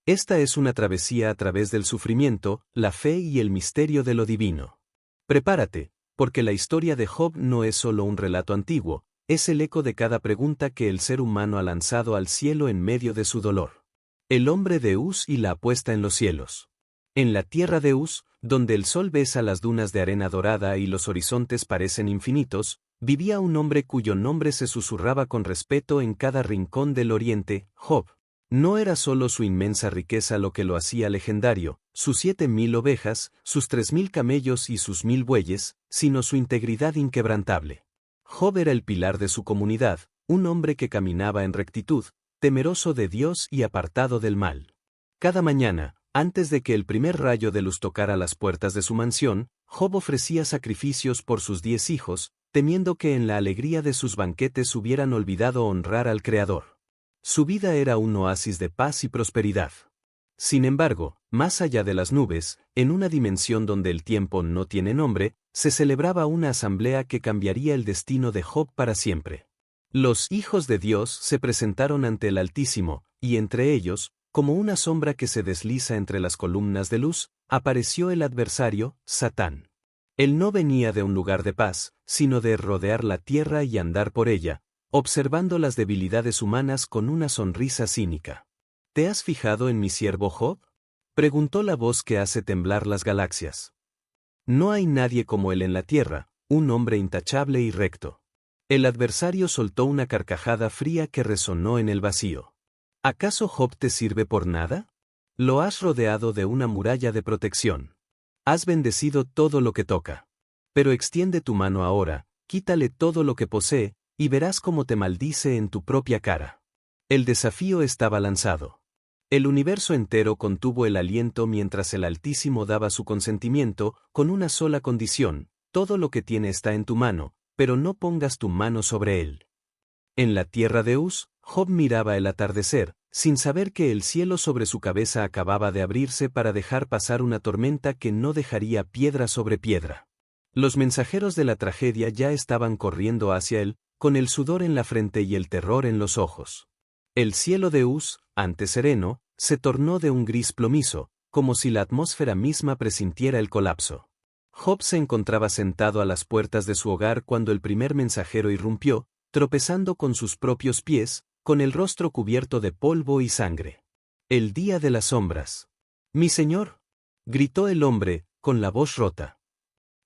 Esta es una travesía a través del sufrimiento, la fe y el misterio de lo divino. Prepárate, porque la historia de Job no es solo un relato antiguo, es el eco de cada pregunta que el ser humano ha lanzado al cielo en medio de su dolor. El hombre de Uz y la apuesta en los cielos. En la tierra de Uz, donde el sol besa las dunas de arena dorada y los horizontes parecen infinitos, vivía un hombre cuyo nombre se susurraba con respeto en cada rincón del oriente, Job. No era solo su inmensa riqueza lo que lo hacía legendario, sus 7.000 ovejas, sus 3.000 camellos y sus 1.000 bueyes, sino su integridad inquebrantable. Job era el pilar de su comunidad, un hombre que caminaba en rectitud, temeroso de Dios y apartado del mal. Cada mañana, antes de que el primer rayo de luz tocara las puertas de su mansión, Job ofrecía sacrificios por sus 10 hijos, temiendo que en la alegría de sus banquetes hubieran olvidado honrar al Creador. Su vida era un oasis de paz y prosperidad. Sin embargo, más allá de las nubes, en una dimensión donde el tiempo no tiene nombre, se celebraba una asamblea que cambiaría el destino de Job para siempre. Los hijos de Dios se presentaron ante el Altísimo, y entre ellos, como una sombra que se desliza entre las columnas de luz, apareció el adversario, Satán. Él no venía de un lugar de paz, sino de rodear la tierra y andar por ella, observando las debilidades humanas con una sonrisa cínica. ¿Te has fijado en mi siervo Job?, preguntó la voz que hace temblar las galaxias. No hay nadie como él en la tierra, un hombre intachable y recto. El adversario soltó una carcajada fría que resonó en el vacío. ¿Acaso Job te sirve por nada? Lo has rodeado de una muralla de protección. Has bendecido todo lo que toca. Pero extiende tu mano ahora, quítale todo lo que posee, y verás cómo te maldice en tu propia cara. El desafío estaba lanzado. El universo entero contuvo el aliento mientras el Altísimo daba su consentimiento, con una sola condición: todo lo que tiene está en tu mano, pero no pongas tu mano sobre él. En la tierra de Uz, Job miraba el atardecer, sin saber que el cielo sobre su cabeza acababa de abrirse para dejar pasar una tormenta que no dejaría piedra sobre piedra. Los mensajeros de la tragedia ya estaban corriendo hacia él, con el sudor en la frente y el terror en los ojos. El cielo de Uz, antes sereno, se tornó de un gris plomizo, como si la atmósfera misma presintiera el colapso. Job se encontraba sentado a las puertas de su hogar cuando el primer mensajero irrumpió, tropezando con sus propios pies, con el rostro cubierto de polvo y sangre. El día de las sombras. «Mi señor», gritó el hombre, con la voz rota.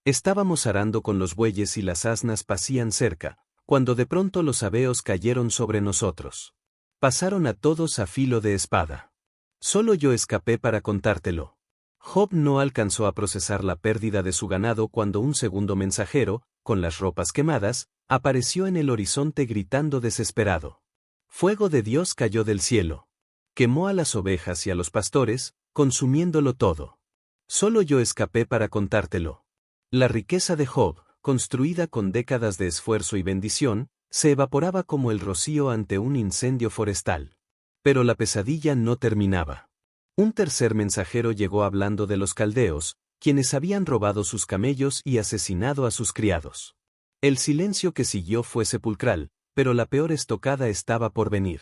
Estábamos arando con los bueyes y las asnas pacían cerca, cuando de pronto los sabeos cayeron sobre nosotros. Pasaron a todos a filo de espada. Solo yo escapé para contártelo. Job no alcanzó a procesar la pérdida de su ganado cuando un segundo mensajero, con las ropas quemadas, apareció en el horizonte gritando desesperado. Fuego de Dios cayó del cielo. Quemó a las ovejas y a los pastores, consumiéndolo todo. Solo yo escapé para contártelo. La riqueza de Job, construida con décadas de esfuerzo y bendición, se evaporaba como el rocío ante un incendio forestal. Pero la pesadilla no terminaba. Un tercer mensajero llegó hablando de los caldeos, quienes habían robado sus camellos y asesinado a sus criados. El silencio que siguió fue sepulcral, pero la peor estocada estaba por venir.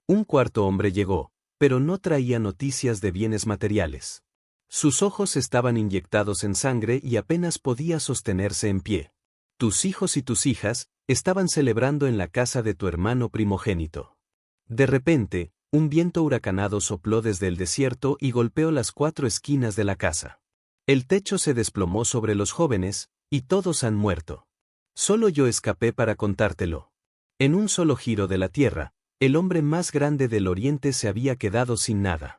Un cuarto hombre llegó, pero no traía noticias de bienes materiales. Sus ojos estaban inyectados en sangre y apenas podía sostenerse en pie. Tus hijos y tus hijas estaban celebrando en la casa de tu hermano primogénito. De repente, un viento huracanado sopló desde el desierto y golpeó las 4 esquinas de la casa. El techo se desplomó sobre los jóvenes, y todos han muerto. Solo yo escapé para contártelo. En un solo giro de la tierra, el hombre más grande del oriente se había quedado sin nada.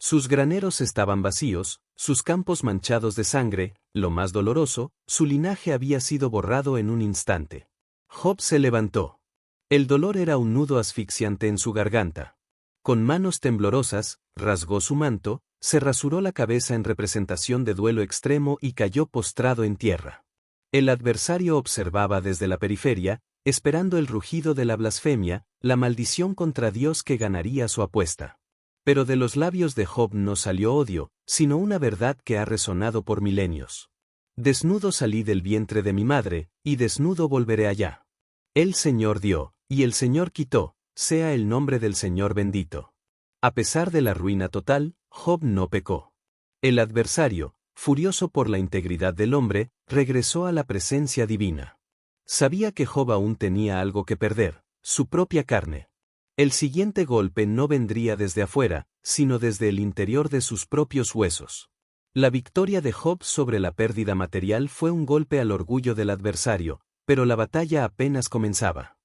Sus graneros estaban vacíos, sus campos manchados de sangre, lo más doloroso, su linaje había sido borrado en un instante. Job se levantó. El dolor era un nudo asfixiante en su garganta. Con manos temblorosas, rasgó su manto, se rasuró la cabeza en representación de duelo extremo y cayó postrado en tierra. El adversario observaba desde la periferia, esperando el rugido de la blasfemia, la maldición contra Dios que ganaría su apuesta. Pero de los labios de Job no salió odio, sino una verdad que ha resonado por milenios. Desnudo salí del vientre de mi madre, y desnudo volveré allá. El Señor dio, y el Señor quitó, sea el nombre del Señor bendito. A pesar de la ruina total, Job no pecó. El adversario, furioso por la integridad del hombre, regresó a la presencia divina. Sabía que Job aún tenía algo que perder, su propia carne. El siguiente golpe no vendría desde afuera, sino desde el interior de sus propios huesos. La victoria de Job sobre la pérdida material fue un golpe al orgullo del adversario, pero la batalla apenas comenzaba.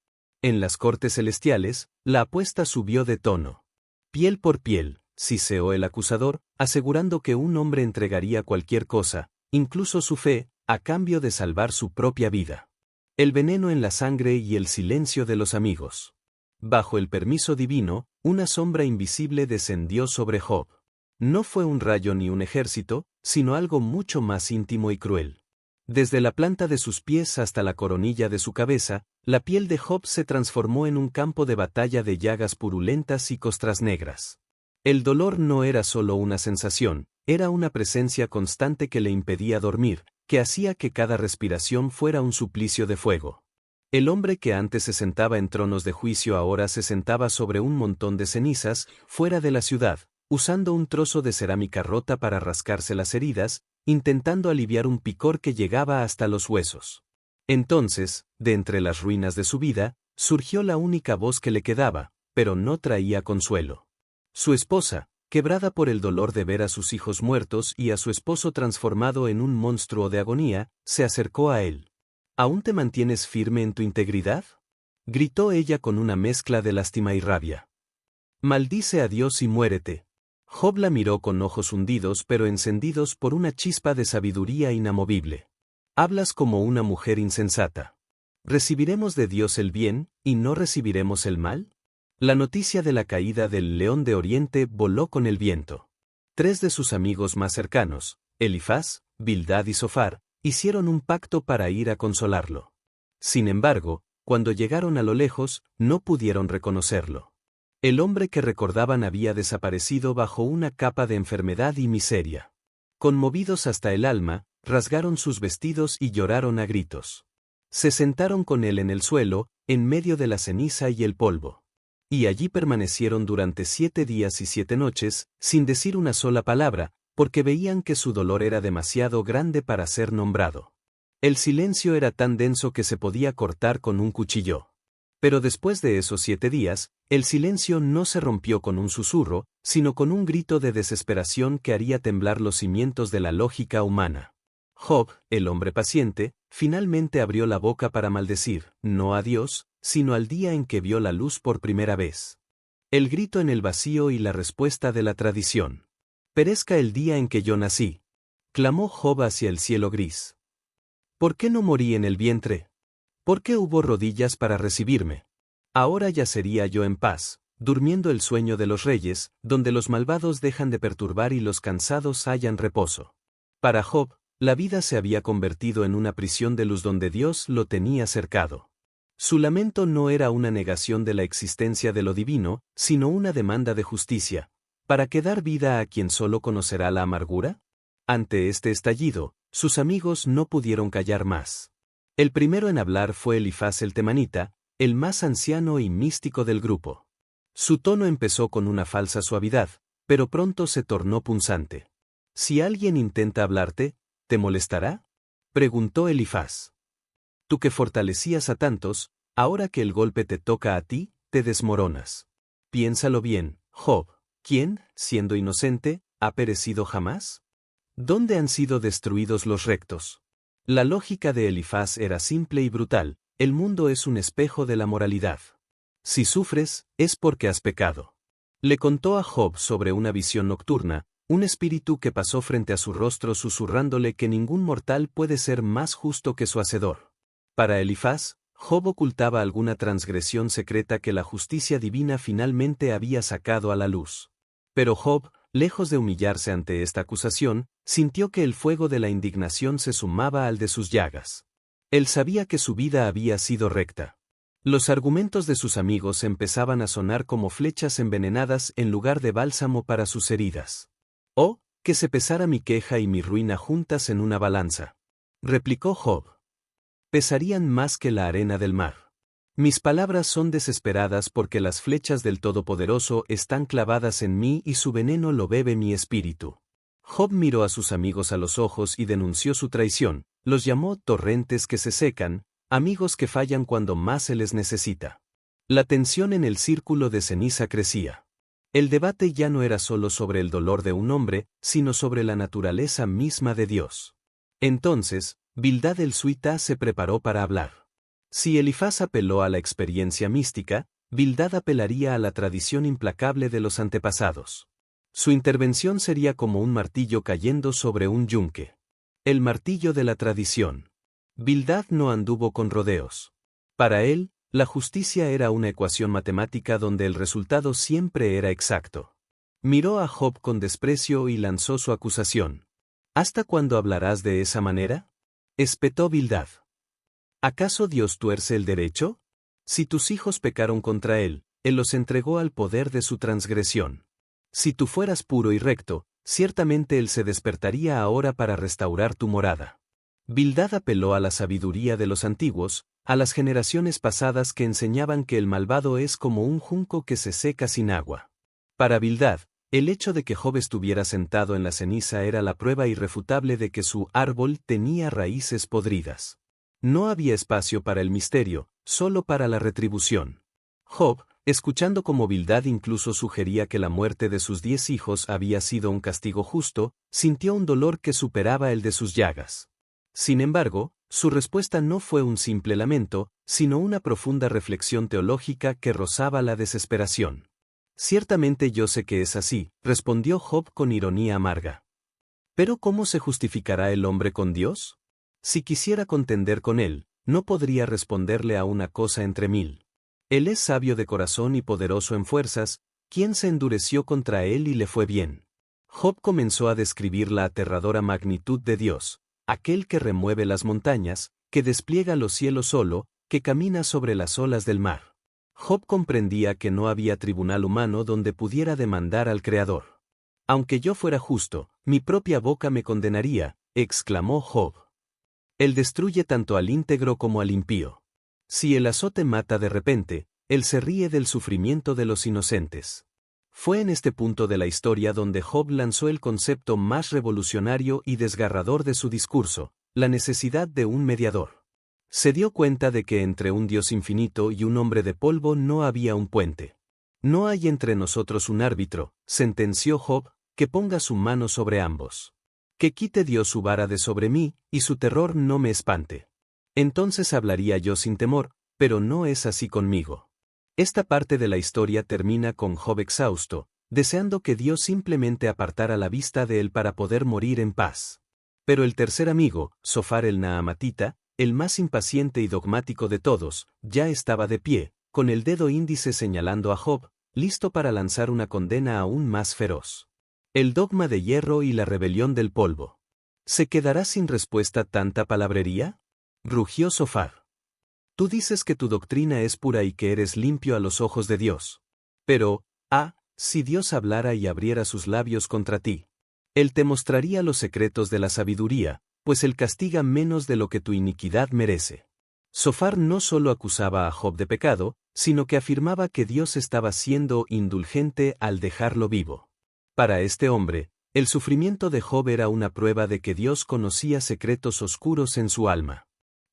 En las cortes celestiales, la apuesta subió de tono. Piel por piel, siseó el acusador, asegurando que un hombre entregaría cualquier cosa, incluso su fe, a cambio de salvar su propia vida. El veneno en la sangre y el silencio de los amigos. Bajo el permiso divino, una sombra invisible descendió sobre Job. No fue un rayo ni un ejército, sino algo mucho más íntimo y cruel. Desde la planta de sus pies hasta la coronilla de su cabeza, la piel de Job se transformó en un campo de batalla de llagas purulentas y costras negras. El dolor no era solo una sensación, era una presencia constante que le impedía dormir, que hacía que cada respiración fuera un suplicio de fuego. El hombre que antes se sentaba en tronos de juicio ahora se sentaba sobre un montón de cenizas, fuera de la ciudad, usando un trozo de cerámica rota para rascarse las heridas, intentando aliviar un picor que llegaba hasta los huesos. Entonces, de entre las ruinas de su vida, surgió la única voz que le quedaba, pero no traía consuelo. Su esposa, quebrada por el dolor de ver a sus hijos muertos y a su esposo transformado en un monstruo de agonía, se acercó a él. ¿Aún te mantienes firme en tu integridad?, gritó ella con una mezcla de lástima y rabia. Maldice a Dios y muérete. Job la miró con ojos hundidos pero encendidos por una chispa de sabiduría inamovible. Hablas como una mujer insensata. ¿Recibiremos de Dios el bien, y no recibiremos el mal? La noticia de la caída del león de Oriente voló con el viento. 3 de sus amigos más cercanos, Elifaz, Bildad y Zofar, hicieron un pacto para ir a consolarlo. Sin embargo, cuando llegaron a lo lejos, no pudieron reconocerlo. El hombre que recordaban había desaparecido bajo una capa de enfermedad y miseria. Conmovidos hasta el alma, rasgaron sus vestidos y lloraron a gritos. Se sentaron con él en el suelo, en medio de la ceniza y el polvo. Y allí permanecieron durante 7 días y 7 noches, sin decir una sola palabra, porque veían que su dolor era demasiado grande para ser nombrado. El silencio era tan denso que se podía cortar con un cuchillo. Pero después de esos 7 días, el silencio no se rompió con un susurro, sino con un grito de desesperación que haría temblar los cimientos de la lógica humana. Job, el hombre paciente, finalmente abrió la boca para maldecir, no a Dios, sino al día en que vio la luz por primera vez. El grito en el vacío y la respuesta de la tradición. Perezca el día en que yo nací. Clamó Job hacia el cielo gris. ¿Por qué no morí en el vientre? ¿Por qué hubo rodillas para recibirme? Ahora yacería yo en paz, durmiendo el sueño de los reyes, donde los malvados dejan de perturbar y los cansados hallan reposo. Para Job, la vida se había convertido en una prisión de luz donde Dios lo tenía cercado. Su lamento no era una negación de la existencia de lo divino, sino una demanda de justicia. ¿Para qué dar vida a quien solo conocerá la amargura? Ante este estallido, sus amigos no pudieron callar más. El primero en hablar fue Elifaz el temanita, el más anciano y místico del grupo. Su tono empezó con una falsa suavidad, pero pronto se tornó punzante. «Si alguien intenta hablarte, ¿te molestará?», preguntó Elifaz. «Tú que fortalecías a tantos, ahora que el golpe te toca a ti, te desmoronas. Piénsalo bien, Job, ¿quién, siendo inocente, ha perecido jamás? ¿Dónde han sido destruidos los rectos?». La lógica de Elifaz era simple y brutal: el mundo es un espejo de la moralidad. Si sufres, es porque has pecado. Le contó a Job sobre una visión nocturna, un espíritu que pasó frente a su rostro susurrándole que ningún mortal puede ser más justo que su hacedor. Para Elifaz, Job ocultaba alguna transgresión secreta que la justicia divina finalmente había sacado a la luz. Pero Job, lejos de humillarse ante esta acusación, sintió que el fuego de la indignación se sumaba al de sus llagas. Él sabía que su vida había sido recta. Los argumentos de sus amigos empezaban a sonar como flechas envenenadas en lugar de bálsamo para sus heridas. «Oh, que se pesara mi queja y mi ruina juntas en una balanza», replicó Job. «Pesarían más que la arena del mar». Mis palabras son desesperadas porque las flechas del Todopoderoso están clavadas en mí y su veneno lo bebe mi espíritu. Job miró a sus amigos a los ojos y denunció su traición, los llamó torrentes que se secan, amigos que fallan cuando más se les necesita. La tensión en el círculo de ceniza crecía. El debate ya no era solo sobre el dolor de un hombre, sino sobre la naturaleza misma de Dios. Entonces, Bildad el suita se preparó para hablar. Si Elifaz apeló a la experiencia mística, Bildad apelaría a la tradición implacable de los antepasados. Su intervención sería como un martillo cayendo sobre un yunque. El martillo de la tradición. Bildad no anduvo con rodeos. Para él, la justicia era una ecuación matemática donde el resultado siempre era exacto. Miró a Job con desprecio y lanzó su acusación. ¿Hasta cuándo hablarás de esa manera? Espetó Bildad. ¿Acaso Dios tuerce el derecho? Si tus hijos pecaron contra él, él los entregó al poder de su transgresión. Si tú fueras puro y recto, ciertamente él se despertaría ahora para restaurar tu morada. Bildad apeló a la sabiduría de los antiguos, a las generaciones pasadas que enseñaban que el malvado es como un junco que se seca sin agua. Para Bildad, el hecho de que Job estuviera sentado en la ceniza era la prueba irrefutable de que su árbol tenía raíces podridas. No había espacio para el misterio, solo para la retribución. Job, escuchando cómo Bildad incluso sugería que la muerte de sus 10 hijos había sido un castigo justo, sintió un dolor que superaba el de sus llagas. Sin embargo, su respuesta no fue un simple lamento, sino una profunda reflexión teológica que rozaba la desesperación. Ciertamente yo sé que es así, respondió Job con ironía amarga. ¿Pero cómo se justificará el hombre con Dios? Si quisiera contender con él, no podría responderle a una cosa entre mil. Él es sabio de corazón y poderoso en fuerzas, ¿quién se endureció contra él y le fue bien? Job comenzó a describir la aterradora magnitud de Dios, aquel que remueve las montañas, que despliega los cielos solo, que camina sobre las olas del mar. Job comprendía que no había tribunal humano donde pudiera demandar al Creador. Aunque yo fuera justo, mi propia boca me condenaría, exclamó Job. Él destruye tanto al íntegro como al impío. Si el azote mata de repente, él se ríe del sufrimiento de los inocentes. Fue en este punto de la historia donde Job lanzó el concepto más revolucionario y desgarrador de su discurso, la necesidad de un mediador. Se dio cuenta de que entre un Dios infinito y un hombre de polvo no había un puente. No hay entre nosotros un árbitro, sentenció Job, que ponga su mano sobre ambos. Que quite Dios su vara de sobre mí, y su terror no me espante. Entonces hablaría yo sin temor, pero no es así conmigo. Esta parte de la historia termina con Job exhausto, deseando que Dios simplemente apartara la vista de él para poder morir en paz. Pero el tercer amigo, Zofar el Naamatita, el más impaciente y dogmático de todos, ya estaba de pie, con el dedo índice señalando a Job, listo para lanzar una condena aún más feroz. El dogma de hierro y la rebelión del polvo. ¿Se quedará sin respuesta tanta palabrería? Rugió Zofar. Tú dices que tu doctrina es pura y que eres limpio a los ojos de Dios. Pero, si Dios hablara y abriera sus labios contra ti. Él te mostraría los secretos de la sabiduría, pues él castiga menos de lo que tu iniquidad merece. Zofar no solo acusaba a Job de pecado, sino que afirmaba que Dios estaba siendo indulgente al dejarlo vivo. Para este hombre, el sufrimiento de Job era una prueba de que Dios conocía secretos oscuros en su alma.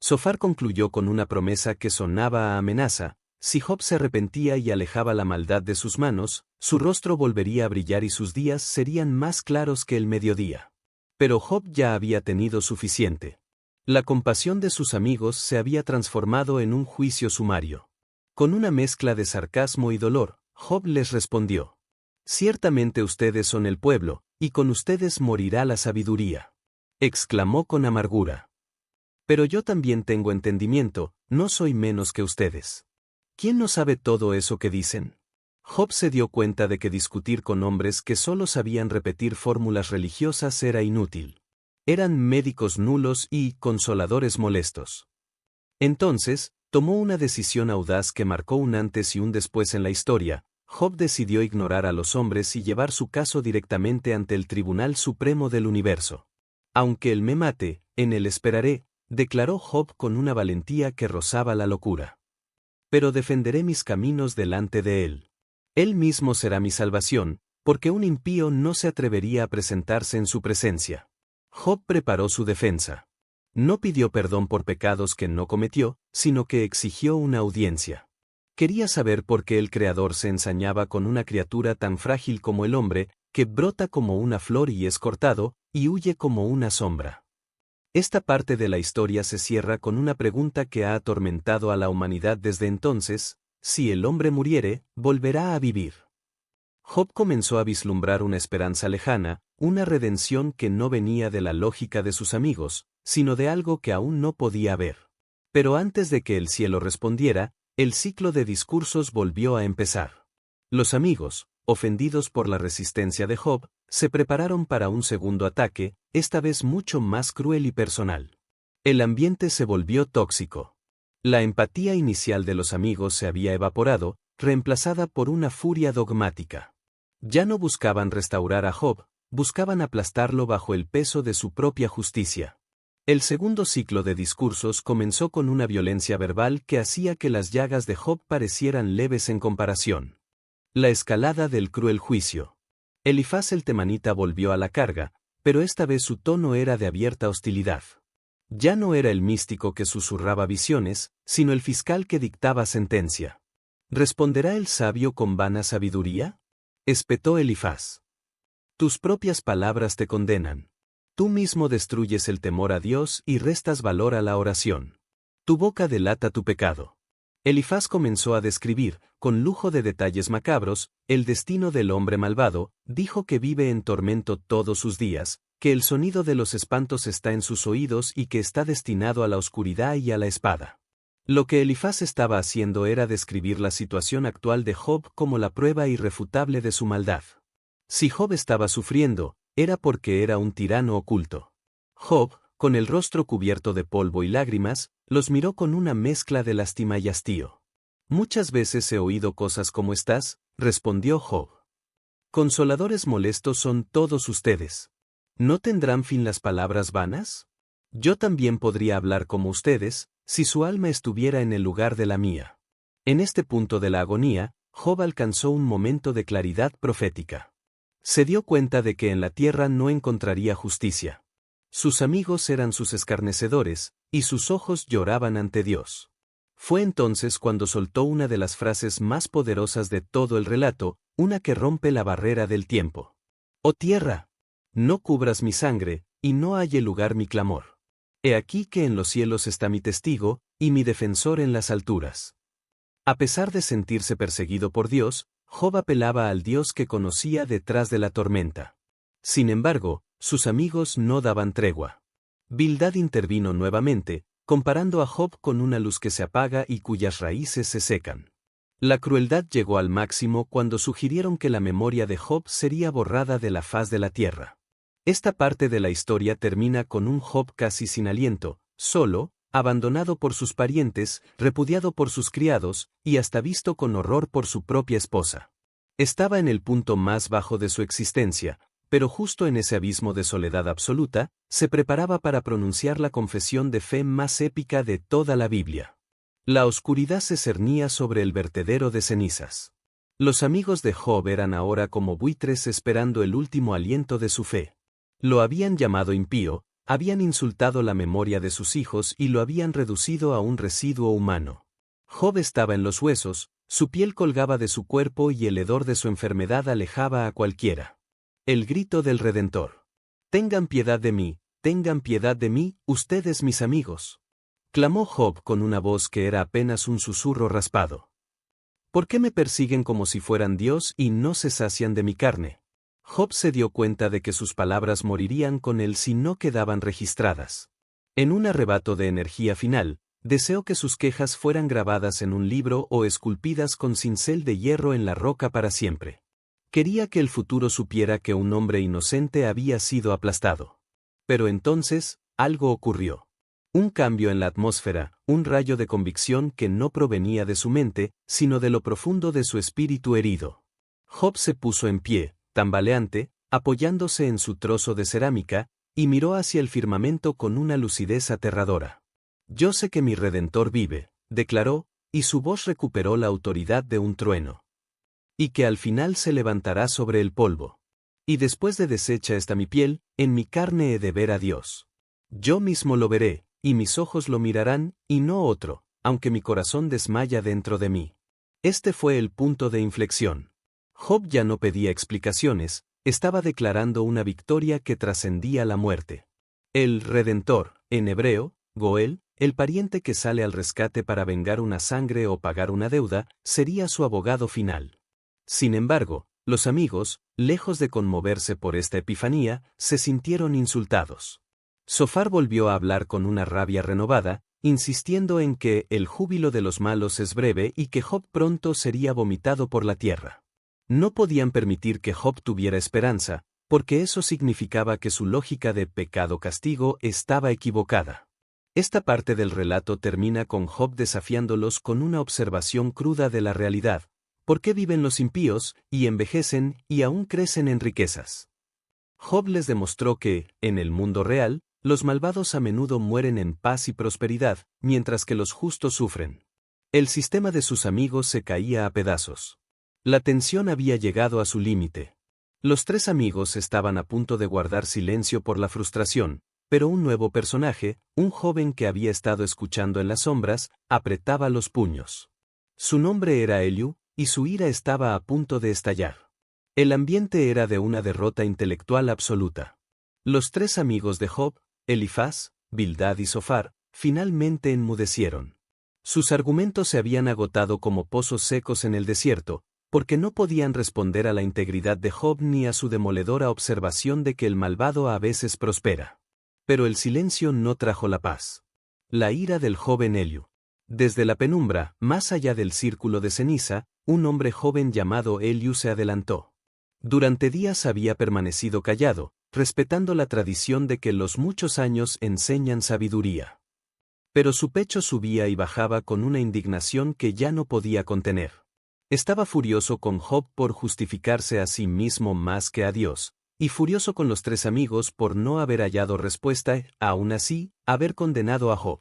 Zofar concluyó con una promesa que sonaba a amenaza: si Job se arrepentía y alejaba la maldad de sus manos, su rostro volvería a brillar y sus días serían más claros que el mediodía. Pero Job ya había tenido suficiente. La compasión de sus amigos se había transformado en un juicio sumario. Con una mezcla de sarcasmo y dolor, Job les respondió: ciertamente ustedes son el pueblo, y con ustedes morirá la sabiduría. Exclamó con amargura. Pero yo también tengo entendimiento, no soy menos que ustedes. ¿Quién no sabe todo eso que dicen? Job se dio cuenta de que discutir con hombres que solo sabían repetir fórmulas religiosas era inútil. Eran médicos nulos y consoladores molestos. Entonces, tomó una decisión audaz que marcó un antes y un después en la historia. Job decidió ignorar a los hombres y llevar su caso directamente ante el Tribunal Supremo del Universo. Aunque él me mate, en él esperaré, declaró Job con una valentía que rozaba la locura. pero defenderé mis caminos delante de él. Él mismo será mi salvación, porque un impío no se atrevería a presentarse en su presencia. Job preparó su defensa. No pidió perdón por pecados que no cometió, sino que exigió una audiencia. Quería saber por qué el Creador se ensañaba con una criatura tan frágil como el hombre, que brota como una flor y es cortado, y huye como una sombra. Esta parte de la historia se cierra con una pregunta que ha atormentado a la humanidad desde entonces: si el hombre muriere, ¿volverá a vivir? Job comenzó a vislumbrar una esperanza lejana, una redención que no venía de la lógica de sus amigos, sino de algo que aún no podía ver. Pero antes de que el cielo respondiera, el ciclo de discursos volvió a empezar. Los amigos, ofendidos por la resistencia de Job, se prepararon para un segundo ataque, esta vez mucho más cruel y personal. El ambiente se volvió tóxico. La empatía inicial de los amigos se había evaporado, reemplazada por una furia dogmática. Ya no buscaban restaurar a Job, buscaban aplastarlo bajo el peso de su propia justicia. El segundo ciclo de discursos comenzó con una violencia verbal que hacía que las llagas de Job parecieran leves en comparación. La escalada del cruel juicio. Elifaz el temanita volvió a la carga, pero esta vez su tono era de abierta hostilidad. Ya no era el místico que susurraba visiones, sino el fiscal que dictaba sentencia. ¿Responderá el sabio con vana sabiduría? Espetó Elifaz. Tus propias palabras te condenan. Tú mismo destruyes el temor a Dios y restas valor a la oración. Tu boca delata tu pecado. Elifaz comenzó a describir, con lujo de detalles macabros, el destino del hombre malvado. Dijo que vive en tormento todos sus días, que el sonido de los espantos está en sus oídos y que está destinado a la oscuridad y a la espada. Lo que Elifaz estaba haciendo era describir la situación actual de Job como la prueba irrefutable de su maldad. Si Job estaba sufriendo, era porque era un tirano oculto. Job, con el rostro cubierto de polvo y lágrimas, los miró con una mezcla de lástima y hastío. Muchas veces he oído cosas como estas, respondió Job. Consoladores molestos son todos ustedes. ¿No tendrán fin las palabras vanas? Yo también podría hablar como ustedes, si su alma estuviera en el lugar de la mía. En este punto de la agonía, Job alcanzó un momento de claridad profética. Se dio cuenta de que en la tierra no encontraría justicia. Sus amigos eran sus escarnecedores, y sus ojos lloraban ante Dios. Fue entonces cuando soltó una de las frases más poderosas de todo el relato, una que rompe la barrera del tiempo. «Oh tierra, no cubras mi sangre, y no halle lugar mi clamor. He aquí que en los cielos está mi testigo, y mi defensor en las alturas». A pesar de sentirse perseguido por Dios, Job apelaba al Dios que conocía detrás de la tormenta. Sin embargo, sus amigos no daban tregua. Bildad intervino nuevamente, comparando a Job con una luz que se apaga y cuyas raíces se secan. La crueldad llegó al máximo cuando sugirieron que la memoria de Job sería borrada de la faz de la tierra. Esta parte de la historia termina con un Job casi sin aliento, solo, abandonado por sus parientes, repudiado por sus criados, y hasta visto con horror por su propia esposa. Estaba en el punto más bajo de su existencia, pero justo en ese abismo de soledad absoluta, se preparaba para pronunciar la confesión de fe más épica de toda la Biblia. La oscuridad se cernía sobre el vertedero de cenizas. Los amigos de Job eran ahora como buitres esperando el último aliento de su fe. Lo habían llamado impío, habían insultado la memoria de sus hijos y lo habían reducido a un residuo humano. Job estaba en los huesos, su piel colgaba de su cuerpo y el hedor de su enfermedad alejaba a cualquiera. El grito del Redentor. Tengan piedad de mí, ustedes mis amigos. Clamó Job con una voz que era apenas un susurro raspado. ¿Por qué me persiguen como si fueran Dios y no se sacian de mi carne? Job se dio cuenta de que sus palabras morirían con él si no quedaban registradas. En un arrebato de energía final, deseó que sus quejas fueran grabadas en un libro o esculpidas con cincel de hierro en la roca para siempre. Quería que el futuro supiera que un hombre inocente había sido aplastado. Pero entonces, algo ocurrió. Un cambio en la atmósfera, un rayo de convicción que no provenía de su mente, sino de lo profundo de su espíritu herido. Job se puso en pie, tambaleante, apoyándose en su trozo de cerámica, y miró hacia el firmamento con una lucidez aterradora. Yo sé que mi Redentor vive, declaró, y su voz recuperó la autoridad de un trueno. Y que al final se levantará sobre el polvo. Y después de deshecha está mi piel, en mi carne he de ver a Dios. Yo mismo lo veré, y mis ojos lo mirarán, y no otro, aunque mi corazón desmaya dentro de mí. Este fue el punto de inflexión. Job ya no pedía explicaciones, estaba declarando una victoria que trascendía la muerte. El Redentor, en hebreo, Goel, el pariente que sale al rescate para vengar una sangre o pagar una deuda, sería su abogado final. Sin embargo, los amigos, lejos de conmoverse por esta epifanía, se sintieron insultados. Sofar volvió a hablar con una rabia renovada, insistiendo en que el júbilo de los malos es breve y que Job pronto sería vomitado por la tierra. No podían permitir que Job tuviera esperanza, porque eso significaba que su lógica de pecado-castigo estaba equivocada. Esta parte del relato termina con Job desafiándolos con una observación cruda de la realidad. ¿Por qué viven los impíos, y envejecen, y aún crecen en riquezas? Job les demostró que, en el mundo real, los malvados a menudo mueren en paz y prosperidad, mientras que los justos sufren. El sistema de sus amigos se caía a pedazos. La tensión había llegado a su límite. Los tres amigos estaban a punto de guardar silencio por la frustración, pero un nuevo personaje, un joven que había estado escuchando en las sombras, apretaba los puños. Su nombre era Eliú, y su ira estaba a punto de estallar. El ambiente era de una derrota intelectual absoluta. Los tres amigos de Job, Elifaz, Bildad y Sofar, finalmente enmudecieron. Sus argumentos se habían agotado como pozos secos en el desierto, porque no podían responder a la integridad de Job ni a su demoledora observación de que el malvado a veces prospera. Pero el silencio no trajo la paz. La ira del joven Eliú. Desde la penumbra, más allá del círculo de ceniza, un hombre joven llamado Eliú se adelantó. Durante días había permanecido callado, respetando la tradición de que los muchos años enseñan sabiduría. Pero su pecho subía y bajaba con una indignación que ya no podía contener. Estaba furioso con Job por justificarse a sí mismo más que a Dios, y furioso con los tres amigos por no haber hallado respuesta, aún así, haber condenado a Job.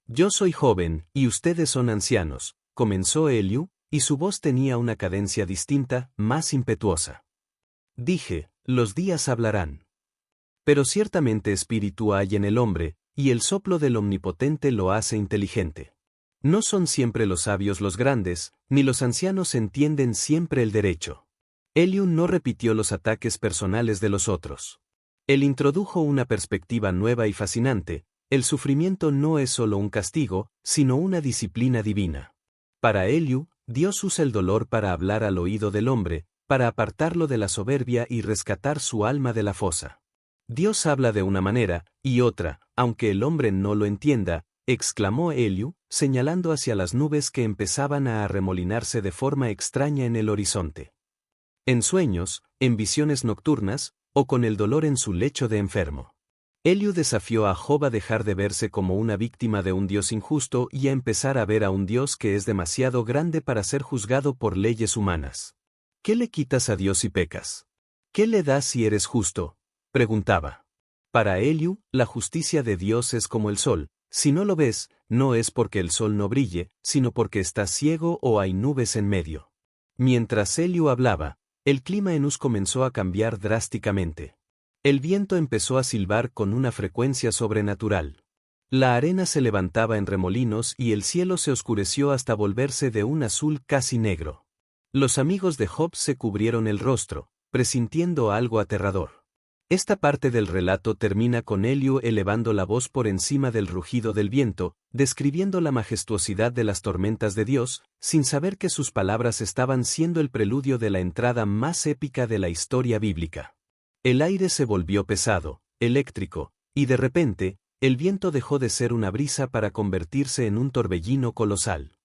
Yo soy joven, y ustedes son ancianos, comenzó Eliú, y su voz tenía una cadencia distinta, más impetuosa. Dije, los días hablarán. Pero ciertamente espíritu hay en el hombre, y el soplo del Omnipotente lo hace inteligente. No son siempre los sabios los grandes, ni los ancianos entienden siempre el derecho. Eliú no repitió los ataques personales de los otros. Él introdujo una perspectiva nueva y fascinante. El sufrimiento no es solo un castigo, sino una disciplina divina. Para Eliú, Dios usa el dolor para hablar al oído del hombre, para apartarlo de la soberbia y rescatar su alma de la fosa. Dios habla de una manera, y otra, aunque el hombre no lo entienda, exclamó Eliú, señalando hacia las nubes que empezaban a arremolinarse de forma extraña en el horizonte. En sueños, en visiones nocturnas, o con el dolor en su lecho de enfermo. Eliú desafió a Job a dejar de verse como una víctima de un Dios injusto y a empezar a ver a un Dios que es demasiado grande para ser juzgado por leyes humanas. ¿Qué le quitas a Dios si pecas? ¿Qué le das si eres justo?, preguntaba. Para Eliú, la justicia de Dios es como el sol. Si no lo ves, no es porque el sol no brille, sino porque estás ciego o hay nubes en medio. Mientras Eliú hablaba, el clima en Uz comenzó a cambiar drásticamente. El viento empezó a silbar con una frecuencia sobrenatural. La arena se levantaba en remolinos y el cielo se oscureció hasta volverse de un azul casi negro. Los amigos de Job se cubrieron el rostro, presintiendo algo aterrador. Esta parte del relato termina con Eliú elevando la voz por encima del rugido del viento, describiendo la majestuosidad de las tormentas de Dios, sin saber que sus palabras estaban siendo el preludio de la entrada más épica de la historia bíblica. El aire se volvió pesado, eléctrico, y de repente, el viento dejó de ser una brisa para convertirse en un torbellino colosal.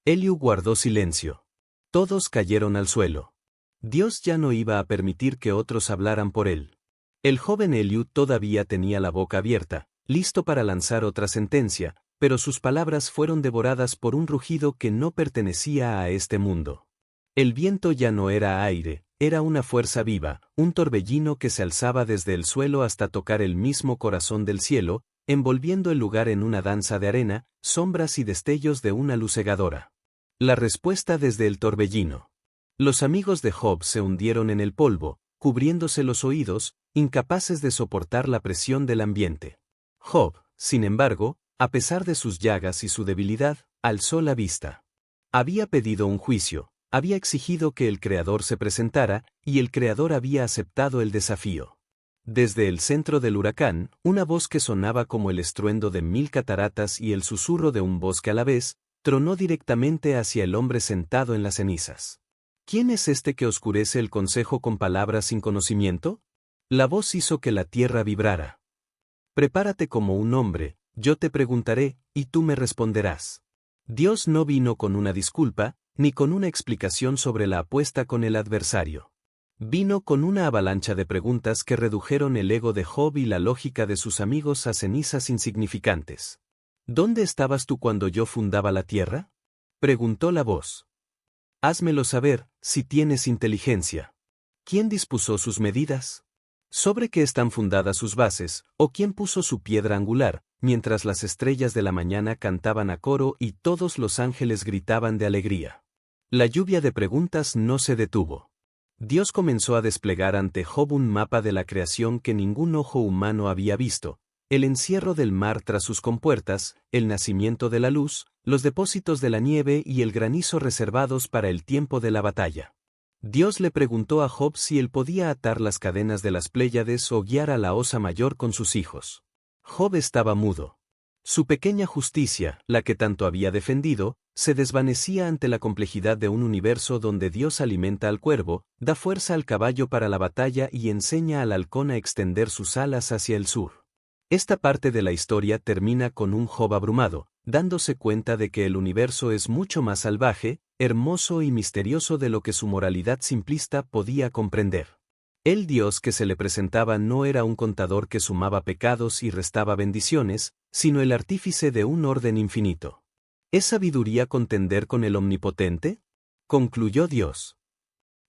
Eliú guardó silencio. Todos cayeron al suelo. Dios ya no iba a permitir que otros hablaran por él. El joven Eliú todavía tenía la boca abierta, listo para lanzar otra sentencia, pero sus palabras fueron devoradas por un rugido que no pertenecía a este mundo. El viento ya no era aire, era una fuerza viva, un torbellino que se alzaba desde el suelo hasta tocar el mismo corazón del cielo, envolviendo el lugar en una danza de arena, sombras y destellos de una luz cegadora. La respuesta desde el torbellino. Los amigos de Job se hundieron en el polvo, cubriéndose los oídos, incapaces de soportar la presión del ambiente. Job, sin embargo, a pesar de sus llagas y su debilidad, alzó la vista. Había pedido un juicio, había exigido que el Creador se presentara, y el Creador había aceptado el desafío. Desde el centro del huracán, una voz que sonaba como el estruendo de 1000 cataratas y el susurro de un bosque a la vez, tronó directamente hacia el hombre sentado en las cenizas. ¿Quién es este que oscurece el consejo con palabras sin conocimiento? La voz hizo que la tierra vibrara. Prepárate como un hombre, yo te preguntaré, y tú me responderás. Dios no vino con una disculpa, ni con una explicación sobre la apuesta con el adversario. Vino con una avalancha de preguntas que redujeron el ego de Job y la lógica de sus amigos a cenizas insignificantes. ¿Dónde estabas tú cuando yo fundaba la tierra? Preguntó la voz. Házmelo saber, si tienes inteligencia. ¿Quién dispuso sus medidas? ¿Sobre qué están fundadas sus bases, o quién puso su piedra angular, mientras las estrellas de la mañana cantaban a coro y todos los ángeles gritaban de alegría? La lluvia de preguntas no se detuvo. Dios comenzó a desplegar ante Job un mapa de la creación que ningún ojo humano había visto: el encierro del mar tras sus compuertas, el nacimiento de la luz, los depósitos de la nieve y el granizo reservados para el tiempo de la batalla. Dios le preguntó a Job si él podía atar las cadenas de las Pléyades o guiar a la Osa Mayor con sus hijos. Job estaba mudo. Su pequeña justicia, la que tanto había defendido, se desvanecía ante la complejidad de un universo donde Dios alimenta al cuervo, da fuerza al caballo para la batalla y enseña al halcón a extender sus alas hacia el sur. Esta parte de la historia termina con un Job abrumado, dándose cuenta de que el universo es mucho más salvaje, hermoso y misterioso de lo que su moralidad simplista podía comprender. El Dios que se le presentaba no era un contador que sumaba pecados y restaba bendiciones, sino el artífice de un orden infinito. ¿Es sabiduría contender con el Omnipotente? Concluyó Dios.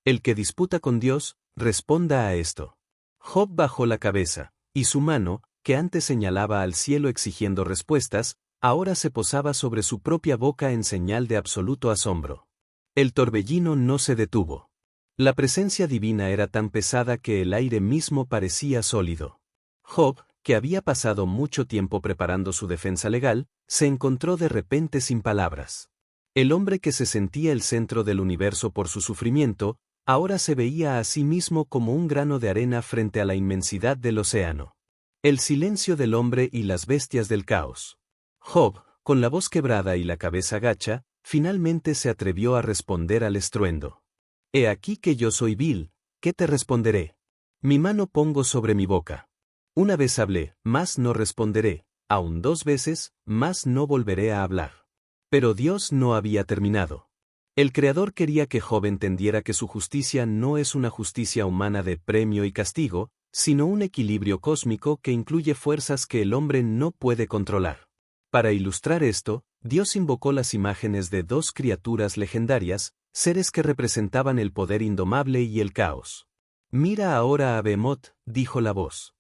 El que disputa con Dios, responda a esto. Job bajó la cabeza, y su mano, que antes señalaba al cielo exigiendo respuestas, ahora se posaba sobre su propia boca en señal de absoluto asombro. El torbellino no se detuvo. La presencia divina era tan pesada que el aire mismo parecía sólido. Job, que había pasado mucho tiempo preparando su defensa legal, se encontró de repente sin palabras. El hombre que se sentía el centro del universo por su sufrimiento, ahora se veía a sí mismo como un grano de arena frente a la inmensidad del océano. El silencio del hombre y las bestias del caos. Job, con la voz quebrada y la cabeza gacha, finalmente se atrevió a responder al estruendo. He aquí que yo soy vil, ¿qué te responderé? Mi mano pongo sobre mi boca. Una vez hablé, mas no responderé, aun 2 veces, mas no volveré a hablar. Pero Dios no había terminado. El Creador quería que Job entendiera que su justicia no es una justicia humana de premio y castigo, sino un equilibrio cósmico que incluye fuerzas que el hombre no puede controlar. Para ilustrar esto, Dios invocó las imágenes de 2 criaturas legendarias, seres que representaban el poder indomable y el caos. Mira ahora a Behemoth, dijo la voz.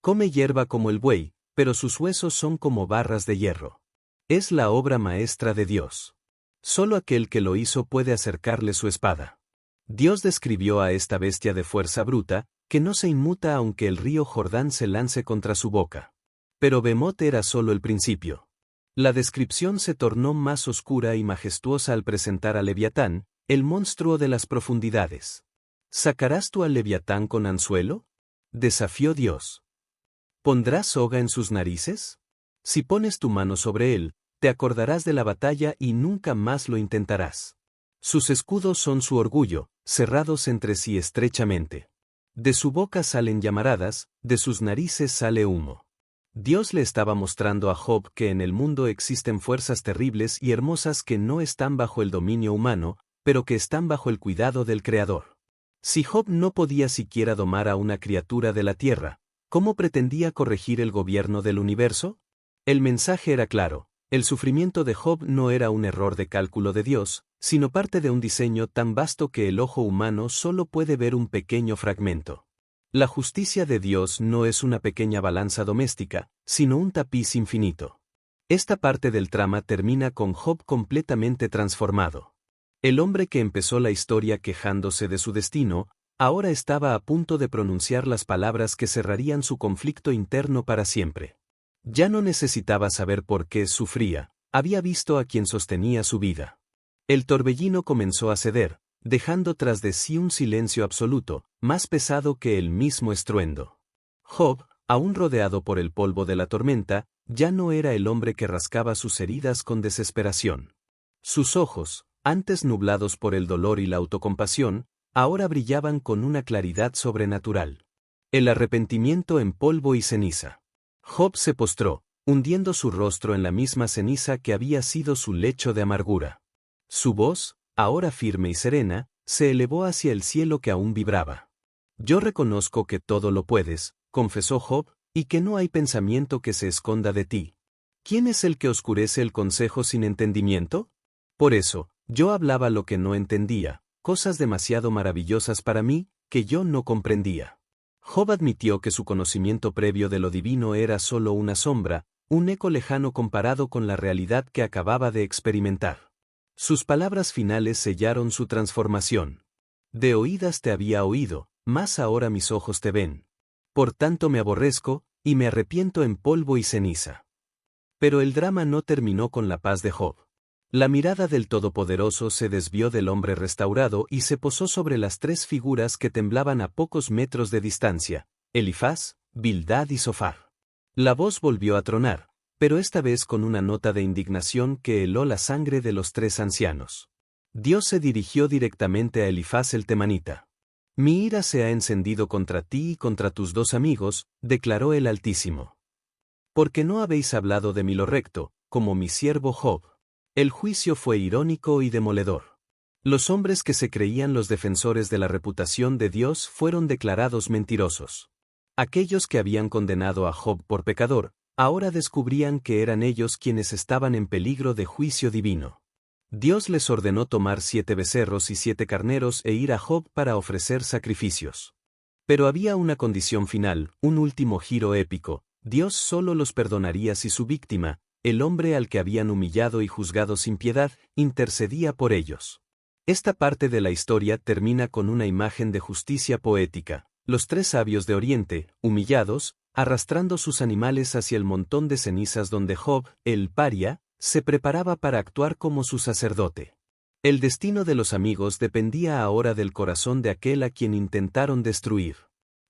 Come hierba como el buey, pero sus huesos son como barras de hierro. Es la obra maestra de Dios. Solo aquel que lo hizo puede acercarle su espada. Dios describió a esta bestia de fuerza bruta, que no se inmuta aunque el río Jordán se lance contra su boca. Pero Behemoth era solo el principio. La descripción se tornó más oscura y majestuosa al presentar a Leviatán, el monstruo de las profundidades. ¿Sacarás tú al Leviatán con anzuelo? Desafió Dios. ¿Pondrás soga en sus narices? Si pones tu mano sobre él, te acordarás de la batalla y nunca más lo intentarás. Sus escudos son su orgullo, cerrados entre sí estrechamente. De su boca salen llamaradas, de sus narices sale humo. Dios le estaba mostrando a Job que en el mundo existen fuerzas terribles y hermosas que no están bajo el dominio humano, pero que están bajo el cuidado del Creador. Si Job no podía siquiera domar a una criatura de la tierra, ¿cómo pretendía corregir el gobierno del universo? El mensaje era claro: el sufrimiento de Job no era un error de cálculo de Dios, sino parte de un diseño tan vasto que el ojo humano solo puede ver un pequeño fragmento. La justicia de Dios no es una pequeña balanza doméstica, sino un tapiz infinito. Esta parte del trama termina con Job completamente transformado. El hombre que empezó la historia quejándose de su destino, ahora estaba a punto de pronunciar las palabras que cerrarían su conflicto interno para siempre. Ya no necesitaba saber por qué sufría, había visto a quien sostenía su vida. El torbellino comenzó a ceder, dejando tras de sí un silencio absoluto, más pesado que el mismo estruendo. Job, aún rodeado por el polvo de la tormenta, ya no era el hombre que rascaba sus heridas con desesperación. Sus ojos, antes nublados por el dolor y la autocompasión, ahora brillaban con una claridad sobrenatural. El arrepentimiento en polvo y ceniza. Job se postró, hundiendo su rostro en la misma ceniza que había sido su lecho de amargura. Su voz, ahora firme y serena, se elevó hacia el cielo que aún vibraba. Yo reconozco que todo lo puedes, confesó Job, y que no hay pensamiento que se esconda de ti. ¿Quién es el que oscurece el consejo sin entendimiento? Por eso, yo hablaba lo que no entendía, cosas demasiado maravillosas para mí, que yo no comprendía. Job admitió que su conocimiento previo de lo divino era solo una sombra, un eco lejano comparado con la realidad que acababa de experimentar. Sus palabras finales sellaron su transformación. De oídas te había oído, mas ahora mis ojos te ven. Por tanto me aborrezco, y me arrepiento en polvo y ceniza. Pero el drama no terminó con la paz de Job. La mirada del Todopoderoso se desvió del hombre restaurado y se posó sobre las tres figuras que temblaban a pocos metros de distancia, Elifaz, Bildad y Zofar. La voz volvió a tronar, pero esta vez con una nota de indignación que heló la sangre de los tres ancianos. Dios se dirigió directamente a Elifaz el temanita. Mi ira se ha encendido contra ti y contra tus dos amigos, declaró el Altísimo. Porque no habéis hablado de mí lo recto, como mi siervo Job. El juicio fue irónico y demoledor. Los hombres que se creían los defensores de la reputación de Dios fueron declarados mentirosos. Aquellos que habían condenado a Job por pecador, ahora descubrían que eran ellos quienes estaban en peligro de juicio divino. Dios les ordenó tomar 7 becerros y 7 carneros e ir a Job para ofrecer sacrificios. Pero había una condición final, un último giro épico. Dios solo los perdonaría si su víctima, el hombre al que habían humillado y juzgado sin piedad, intercedía por ellos. Esta parte de la historia termina con una imagen de justicia poética. Los tres sabios de Oriente, humillados, arrastrando sus animales hacia el montón de cenizas donde Job, el paria, se preparaba para actuar como su sacerdote. El destino de los amigos dependía ahora del corazón de aquel a quien intentaron destruir.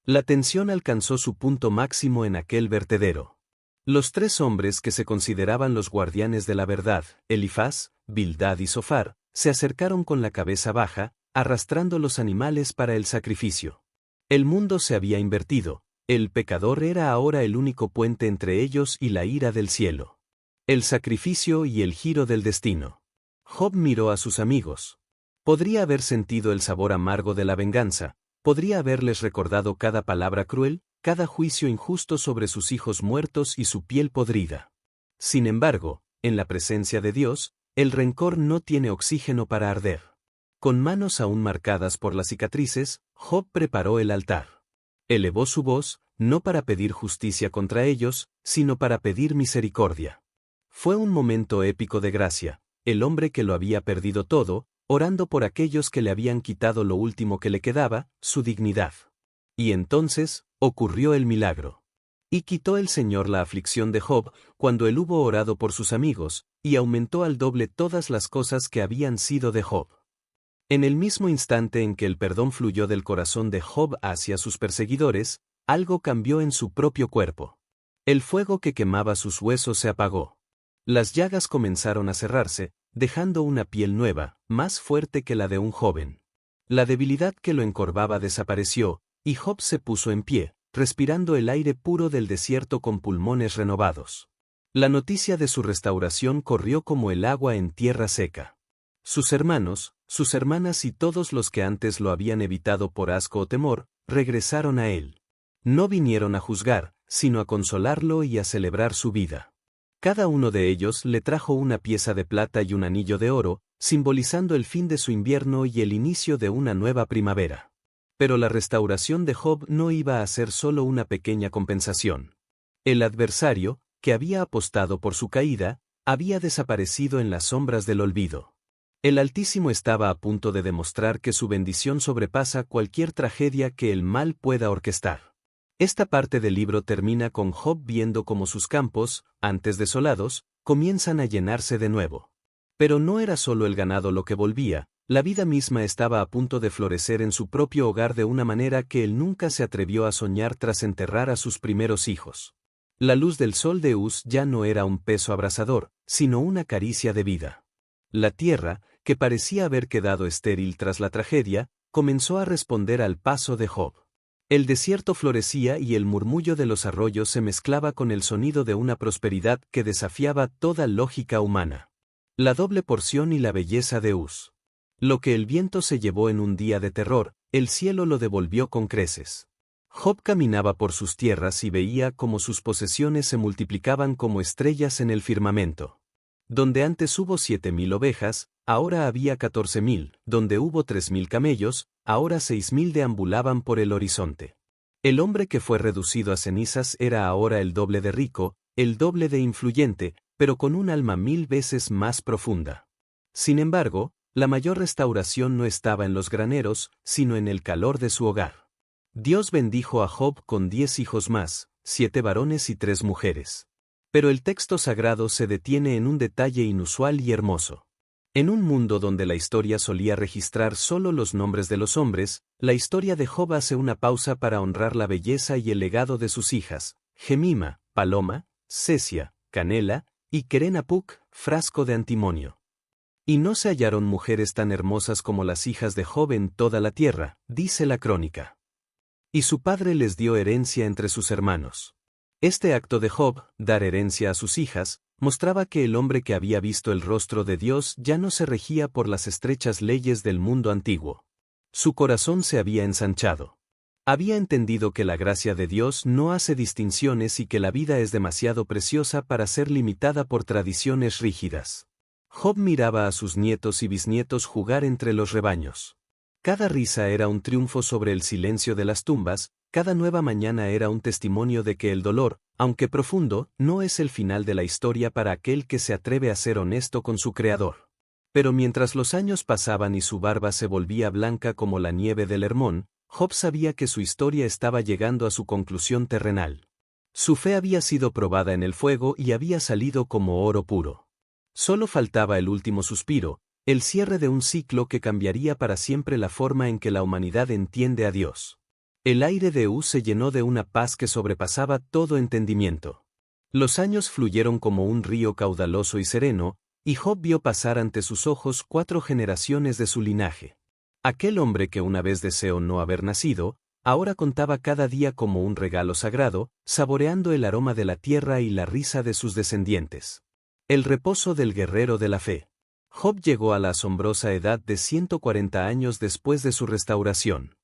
La tensión alcanzó su punto máximo en aquel vertedero. Los tres hombres que se consideraban los guardianes de la verdad, Elifaz, Bildad y Zofar, se acercaron con la cabeza baja, arrastrando los animales para el sacrificio. El mundo se había invertido, el pecador era ahora el único puente entre ellos y la ira del cielo. El sacrificio y el giro del destino. Job miró a sus amigos. Podría haber sentido el sabor amargo de la venganza, podría haberles recordado cada palabra cruel, cada juicio injusto sobre sus hijos muertos y su piel podrida. Sin embargo, en la presencia de Dios, el rencor no tiene oxígeno para arder. Con manos aún marcadas por las cicatrices, Job preparó el altar. Elevó su voz, no para pedir justicia contra ellos, sino para pedir misericordia. Fue un momento épico de gracia, el hombre que lo había perdido todo, orando por aquellos que le habían quitado lo último que le quedaba, su dignidad. Y entonces, ocurrió el milagro. Y quitó el Señor la aflicción de Job, cuando él hubo orado por sus amigos, y aumentó al doble todas las cosas que habían sido de Job. En el mismo instante en que el perdón fluyó del corazón de Job hacia sus perseguidores, algo cambió en su propio cuerpo. El fuego que quemaba sus huesos se apagó. Las llagas comenzaron a cerrarse, dejando una piel nueva, más fuerte que la de un joven. La debilidad que lo encorvaba desapareció, y Job se puso en pie, respirando el aire puro del desierto con pulmones renovados. La noticia de su restauración corrió como el agua en tierra seca. Sus hermanos, sus hermanas y todos los que antes lo habían evitado por asco o temor, regresaron a él. No vinieron a juzgar, sino a consolarlo y a celebrar su vida. Cada uno de ellos le trajo una pieza de plata y un anillo de oro, simbolizando el fin de su invierno y el inicio de una nueva primavera. Pero la restauración de Job no iba a ser solo una pequeña compensación. El adversario, que había apostado por su caída, había desaparecido en las sombras del olvido. El Altísimo estaba a punto de demostrar que su bendición sobrepasa cualquier tragedia que el mal pueda orquestar. Esta parte del libro termina con Job viendo cómo sus campos, antes desolados, comienzan a llenarse de nuevo. Pero no era solo el ganado lo que volvía, la vida misma estaba a punto de florecer en su propio hogar de una manera que él nunca se atrevió a soñar tras enterrar a sus primeros hijos. La luz del sol de Uz ya no era un peso abrasador, sino una caricia de vida. La tierra, que parecía haber quedado estéril tras la tragedia, comenzó a responder al paso de Job. El desierto florecía y el murmullo de los arroyos se mezclaba con el sonido de una prosperidad que desafiaba toda lógica humana. La doble porción y la belleza de Uz. Lo que el viento se llevó en un día de terror, el cielo lo devolvió con creces. Job caminaba por sus tierras y veía cómo sus posesiones se multiplicaban como estrellas en el firmamento. Donde antes hubo 7.000 ovejas, ahora había 14.000, donde hubo 3.000 camellos, ahora 6.000 deambulaban por el horizonte. El hombre que fue reducido a cenizas era ahora el doble de rico, el doble de influyente, pero con un alma 1000 veces más profunda. Sin embargo, la mayor restauración no estaba en los graneros, sino en el calor de su hogar. Dios bendijo a Job con 10 hijos más, 7 varones y 3 mujeres. Pero el texto sagrado se detiene en un detalle inusual y hermoso. En un mundo donde la historia solía registrar solo los nombres de los hombres, la historia de Job hace una pausa para honrar la belleza y el legado de sus hijas, Gemima, paloma, Cesia, canela, y Querenapuc, frasco de antimonio. Y no se hallaron mujeres tan hermosas como las hijas de Job en toda la tierra, dice la crónica. Y su padre les dio herencia entre sus hermanos. Este acto de Job, dar herencia a sus hijas, mostraba que el hombre que había visto el rostro de Dios ya no se regía por las estrechas leyes del mundo antiguo. Su corazón se había ensanchado. Había entendido que la gracia de Dios no hace distinciones y que la vida es demasiado preciosa para ser limitada por tradiciones rígidas. Job miraba a sus nietos y bisnietos jugar entre los rebaños. Cada risa era un triunfo sobre el silencio de las tumbas, cada nueva mañana era un testimonio de que el dolor, aunque profundo, no es el final de la historia para aquel que se atreve a ser honesto con su Creador. Pero mientras los años pasaban y su barba se volvía blanca como la nieve del Hermón, Job sabía que su historia estaba llegando a su conclusión terrenal. Su fe había sido probada en el fuego y había salido como oro puro. Solo faltaba el último suspiro, el cierre de un ciclo que cambiaría para siempre la forma en que la humanidad entiende a Dios. El aire de Uz se llenó de una paz que sobrepasaba todo entendimiento. Los años fluyeron como un río caudaloso y sereno, y Job vio pasar ante sus ojos 4 generaciones de su linaje. Aquel hombre que una vez deseó no haber nacido, ahora contaba cada día como un regalo sagrado, saboreando el aroma de la tierra y la risa de sus descendientes. El reposo del guerrero de la fe. Job llegó a la asombrosa edad de 140 años después de su restauración.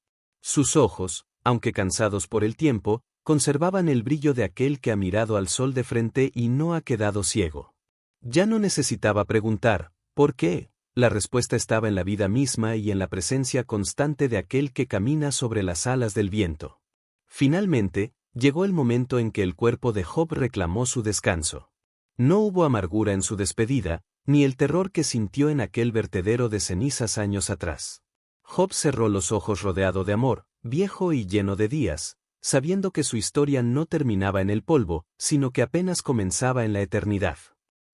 Sus ojos, aunque cansados por el tiempo, conservaban el brillo de aquel que ha mirado al sol de frente y no ha quedado ciego. Ya no necesitaba preguntar, ¿por qué? La respuesta estaba en la vida misma y en la presencia constante de aquel que camina sobre las alas del viento. Finalmente, llegó el momento en que el cuerpo de Job reclamó su descanso. No hubo amargura en su despedida, ni el terror que sintió en aquel vertedero de cenizas años atrás. Job cerró los ojos rodeado de amor, viejo y lleno de días, sabiendo que su historia no terminaba en el polvo, sino que apenas comenzaba en la eternidad.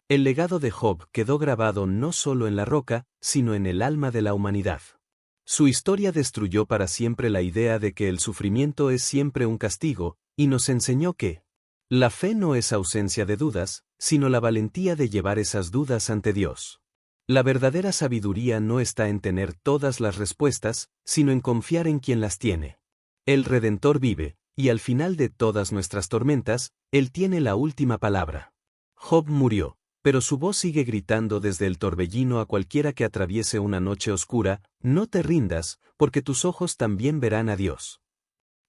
El legado de Job quedó grabado no solo en la roca, sino en el alma de la humanidad. Su historia destruyó para siempre la idea de que el sufrimiento es siempre un castigo, y nos enseñó que la fe no es ausencia de dudas, sino la valentía de llevar esas dudas ante Dios. La verdadera sabiduría no está en tener todas las respuestas, sino en confiar en quien las tiene. El Redentor vive, y al final de todas nuestras tormentas, Él tiene la última palabra. Job murió, pero su voz sigue gritando desde el torbellino a cualquiera que atraviese una noche oscura: no te rindas, porque tus ojos también verán a Dios.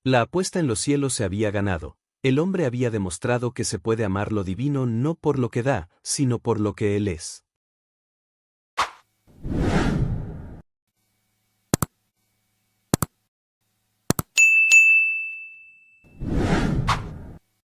La apuesta en los cielos se había ganado. El hombre había demostrado que se puede amar lo divino no por lo que da, sino por lo que Él es.